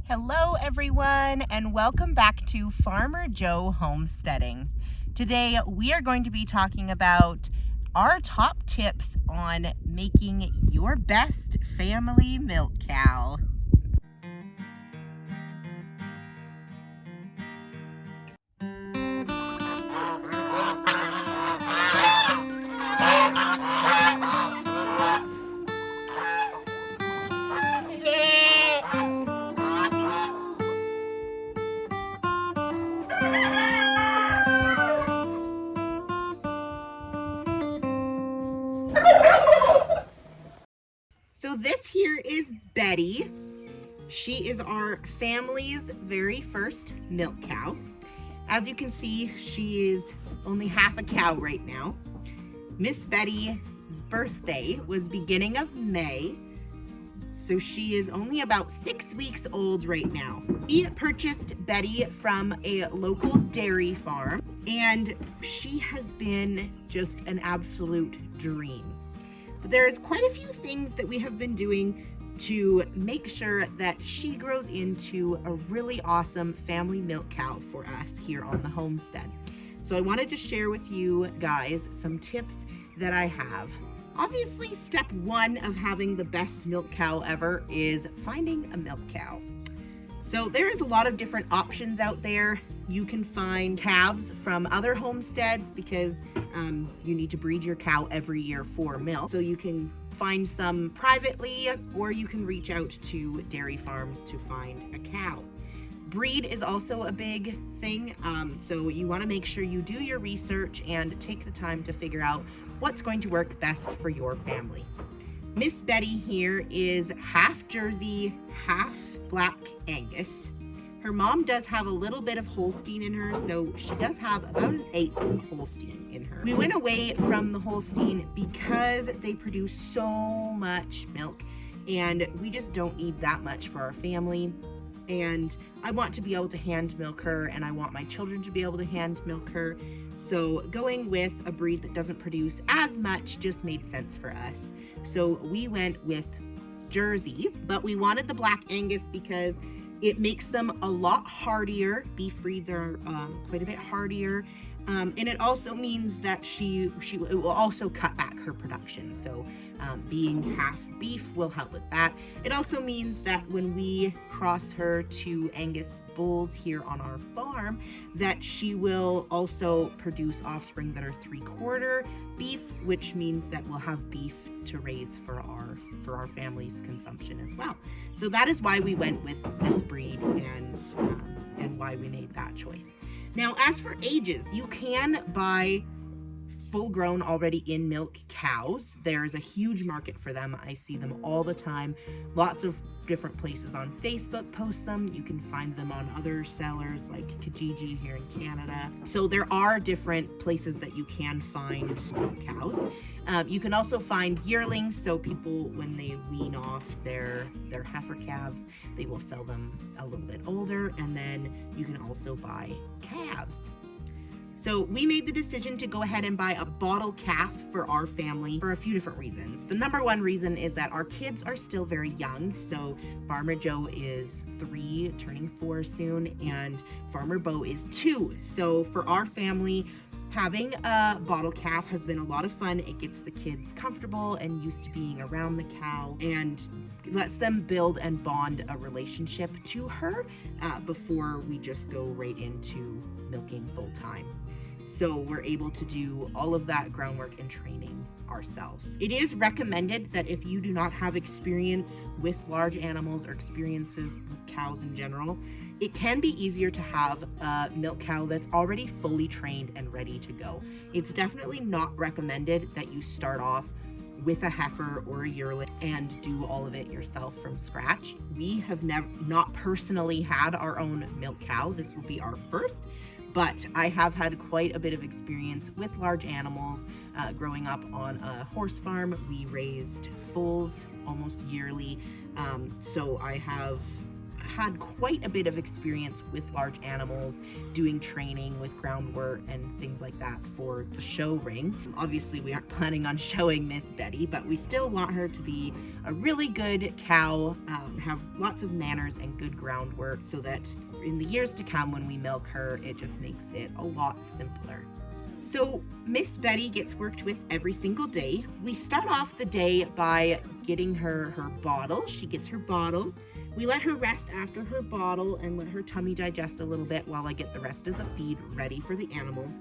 Hello everyone, and welcome back to Farmer Joe Homesteading. Today we are going to be talking about our top tips on making your best family milk cow. So this here is Betty. She is our family's very first milk cow. As you can see, she is only half a cow right now. Miss Betty's birthday was beginning of May, so she is only about 6 weeks old right now. We purchased Betty from a local dairy farm, and she has been just an absolute dream. There's quite a few things that we have been doing to make sure that she grows into a really awesome family milk cow for us here on the homestead. So I wanted to share with you guys some tips that I have. Obviously, step one of having the best milk cow ever is finding a milk cow. So there's a lot of different options out there. You can find calves from other homesteads because you need to breed your cow every year for milk. So you can find some privately, or you can reach out to dairy farms to find a cow. Breed is also a big thing, so you want to make sure you do your research and take the time to figure out what's going to work best for your family. Miss Betty here is half Jersey, half Black Angus. Her mom does have a little bit of Holstein in her, so she does have about an 1/8 Holstein in her. We went away from the Holstein because they produce so much milk, and we just don't need that much for our family. And I want to be able to hand milk her, and I want my children to be able to hand milk her. So going with a breed that doesn't produce as much just made sense for us. So we went with Jersey, but we wanted the Black Angus because it makes them a lot hardier. Beef breeds are quite a bit hardier. And it also means that it will also cut back her production. So being half beef will help with that. It also means that when we cross her to Angus bulls here on our farm, that she will also produce offspring that are 3/4 beef, which means that we'll have beef to raise for our family's consumption as well. So that is why we went with this breed and why we made that choice. Now, as for ages, you can buy full-grown, already in milk cows. There's a huge market for them. I see them all the time. Lots of different places on Facebook post them. You can find them on other sellers like Kijiji here in Canada. So there are different places that you can find milk cows. You can also find yearlings, so people, when they wean off their heifer calves, they will sell them a little bit older, and then you can also buy calves. So we made the decision to go ahead and buy a bottle calf for our family for a few different reasons. The number one reason is that our kids are still very young. So Farmer Joe is 3, turning 4 soon, and Farmer Bo is 2. So for our family, having a bottle calf has been a lot of fun. It gets the kids comfortable and used to being around the cow, and lets them build and bond a relationship to her before we just go right into milking full time. So we're able to do all of that groundwork and training ourselves. It is recommended that if you do not have experience with large animals or experiences with cows in general, it can be easier to have a milk cow that's already fully trained and ready to go. It's definitely not recommended that you start off with a heifer or a yearling and do all of it yourself from scratch. We have not personally had our own milk cow. This will be our first, but I have had quite a bit of experience with large animals. Growing up on a horse farm, we raised foals almost yearly, so I have had quite a bit of experience with large animals, doing training with groundwork and things like that for the show ring. Obviously, we aren't planning on showing Miss Betty, but we still want her to be a really good cow, have lots of manners and good groundwork, so that in the years to come when we milk her, it just makes it a lot simpler. So Miss Betty gets worked with every single day. We start off the day by getting her bottle. She gets her bottle. We let her rest after her bottle and let her tummy digest a little bit while I get the rest of the feed ready for the animals.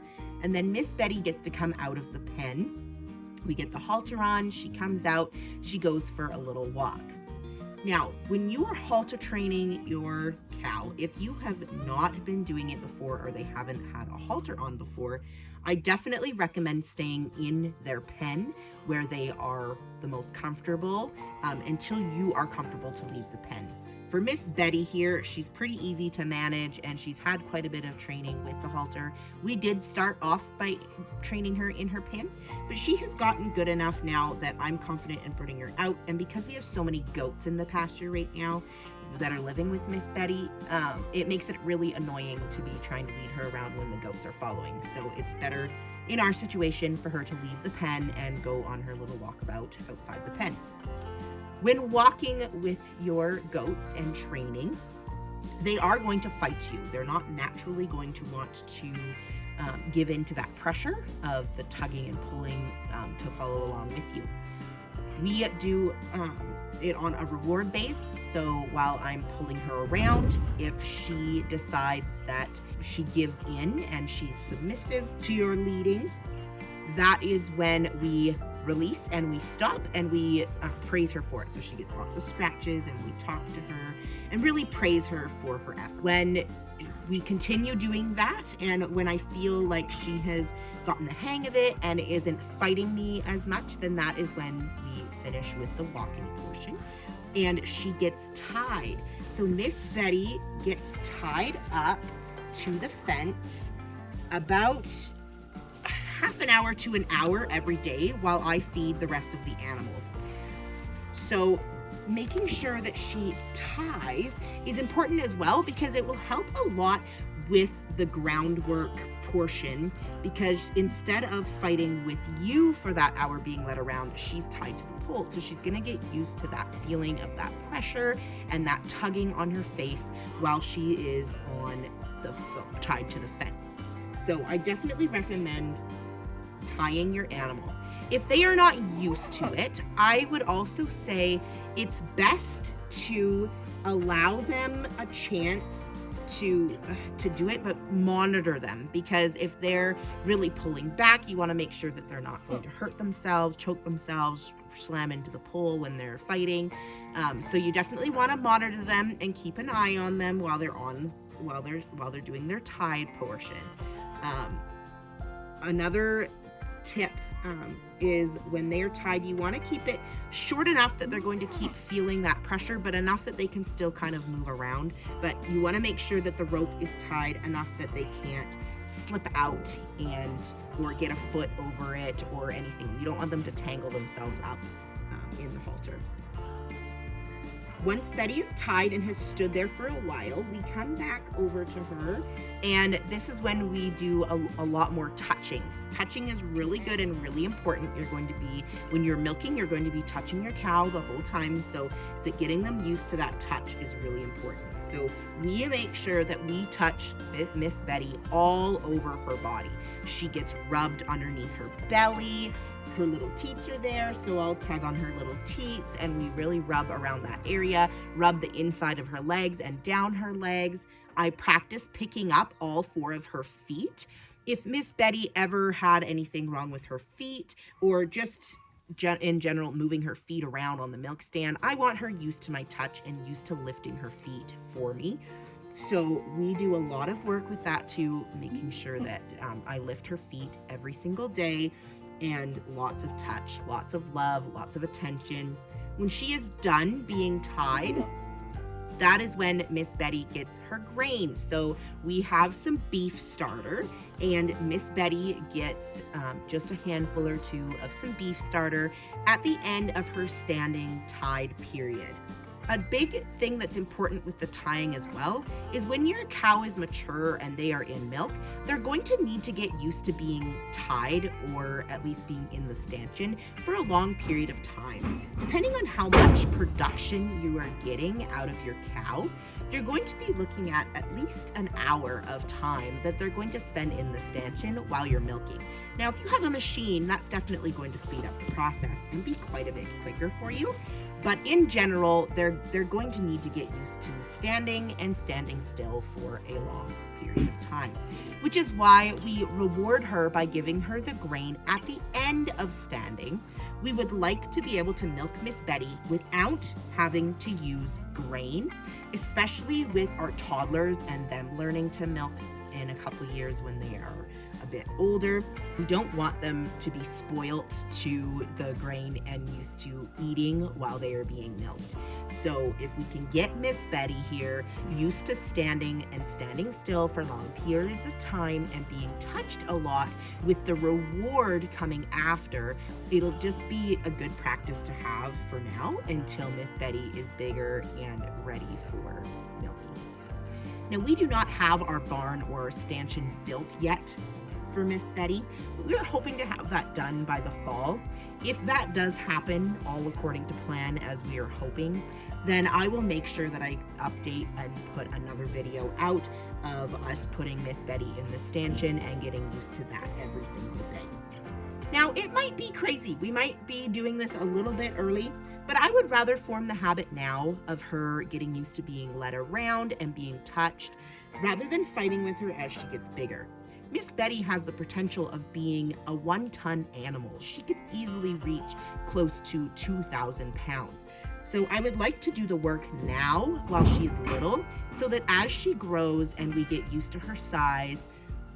And then Miss Betty gets to come out of the pen. We get the halter on, she comes out, she goes for a little walk. Now, when you are halter training your cow, if you have not been doing it before or they haven't had a halter on before, I definitely recommend staying in their pen where they are the most comfortable until you are comfortable to leave the pen. For Miss Betty here, she's pretty easy to manage and she's had quite a bit of training with the halter. We did start off by training her in her pen, but she has gotten good enough now that I'm confident in putting her out. And because we have so many goats in the pasture right now that are living with Miss Betty, it makes it really annoying to be trying to lead her around when the goats are following. So it's better in our situation for her to leave the pen and go on her little walkabout outside the pen. When walking with your goats and training, they are going to fight you. They're not naturally going to want to give in to that pressure of the tugging and pulling to follow along with you. We do it on a reward base, so while I'm pulling her around, if she decides that she gives in and she's submissive to your leading, that is when we release and we stop and we praise her for it. So she gets lots of scratches and we talk to her and really praise her for her effort. When we continue doing that and when I feel like she has gotten the hang of it and isn't fighting me as much, then that is when we finish with the walking portion and she gets tied. So Miss Betty gets tied up to the fence about half an hour to an hour every day while I feed the rest of the animals. So making sure that she ties is important as well because it will help a lot with the groundwork portion, because instead of fighting with you for that hour being led around, she's tied to the pole. So she's gonna get used to that feeling of that pressure and that tugging on her face while she is on the tied to the fence. So I definitely recommend tying your animal. If they are not used to it, I would also say it's best to allow them a chance to do it, but monitor them, because if they're really pulling back, you want to make sure that they're not going to hurt themselves, choke themselves, slam into the pole when they're fighting. So you definitely want to monitor them and keep an eye on them while they're doing their tied portion. Another tip is when they are tied, you want to keep it short enough that they're going to keep feeling that pressure, but enough that they can still kind of move around. But you want to make sure that the rope is tied enough that they can't slip out or get a foot over it or anything. You don't want them to tangle themselves up in the halter. Once Betty is tied and has stood there for a while, we come back over to her, and this is when we do a lot more touchings. Touching is really good and really important. When you're milking, you're going to be touching your cow the whole time, so that getting them used to that touch is really important. So we make sure that we touch Miss Betty all over her body. She gets rubbed underneath her belly. Her little teats are there, so I'll tug on her little teats and we really rub around that area, rub the inside of her legs and down her legs. I practice picking up all 4 of her feet. If Miss Betty ever had anything wrong with her feet or just in general moving her feet around on the milk stand, I want her used to my touch and used to lifting her feet for me. So we do a lot of work with that too, making sure that I lift her feet every single day. And lots of touch, lots of love, lots of attention. When she is done being tied, that is when Miss Betty gets her grain. So we have some beef starter, and Miss Betty gets just a handful or 2 of some beef starter at the end of her standing tied period. A big thing that's important with the tying as well is when your cow is mature and they are in milk, they're going to need to get used to being tied, or at least being in the stanchion, for a long period of time. Depending on how much production you are getting out of your cow, you're going to be looking at least an hour of time that they're going to spend in the stanchion while you're milking. Now, if you have a machine, that's definitely going to speed up the process and be quite a bit quicker for you. But in general, they're going to need to get used to standing and standing still for a long period of time, which is why we reward her by giving her the grain at the end of standing. We would like to be able to milk Miss Betty without having to use grain, especially with our toddlers and them learning to milk in a couple years when they are a bit older. We don't want them to be spoilt to the grain and used to eating while they are being milked. So if we can get Miss Betty here used to standing and standing still for long periods of time and being touched a lot, with the reward coming after, it'll just be a good practice to have for now until Miss Betty is bigger and ready for milking. Now, we do not have our barn or stanchion built yet for Miss Betty, but we're hoping to have that done by the fall. If that does happen, all according to plan as we are hoping, then I will make sure that I update and put another video out of us putting Miss Betty in the stanchion and getting used to that every single day. Now, it might be crazy. We might be doing this a little bit early, but I would rather form the habit now of her getting used to being led around and being touched, rather than fighting with her as she gets bigger. Miss Betty has the potential of being a 1-ton animal. She could easily reach close to 2,000 pounds. So I would like to do the work now while she's little, so that as she grows and we get used to her size,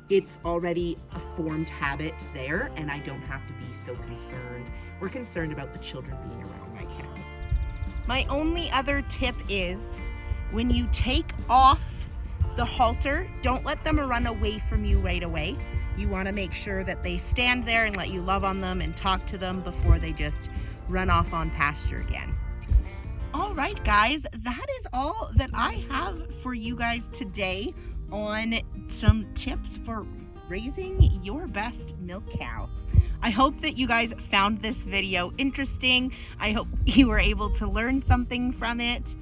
it's already a formed habit there, and I don't have to be so concerned about the children being around my cow. My only other tip is, when you take off the halter, don't let them run away from you right away. You want to make sure that they stand there and let you love on them and talk to them before they just run off on pasture again. All right, guys, that is all that I have for you guys today on some tips for raising your best milk cow. I hope that you guys found this video interesting. I hope you were able to learn something from it.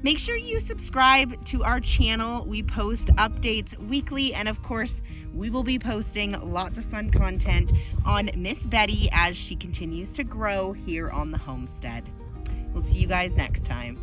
Make sure you subscribe to our channel. We post updates weekly, and of course, we will be posting lots of fun content on Miss Betty as she continues to grow here on the homestead. We'll see you guys next time.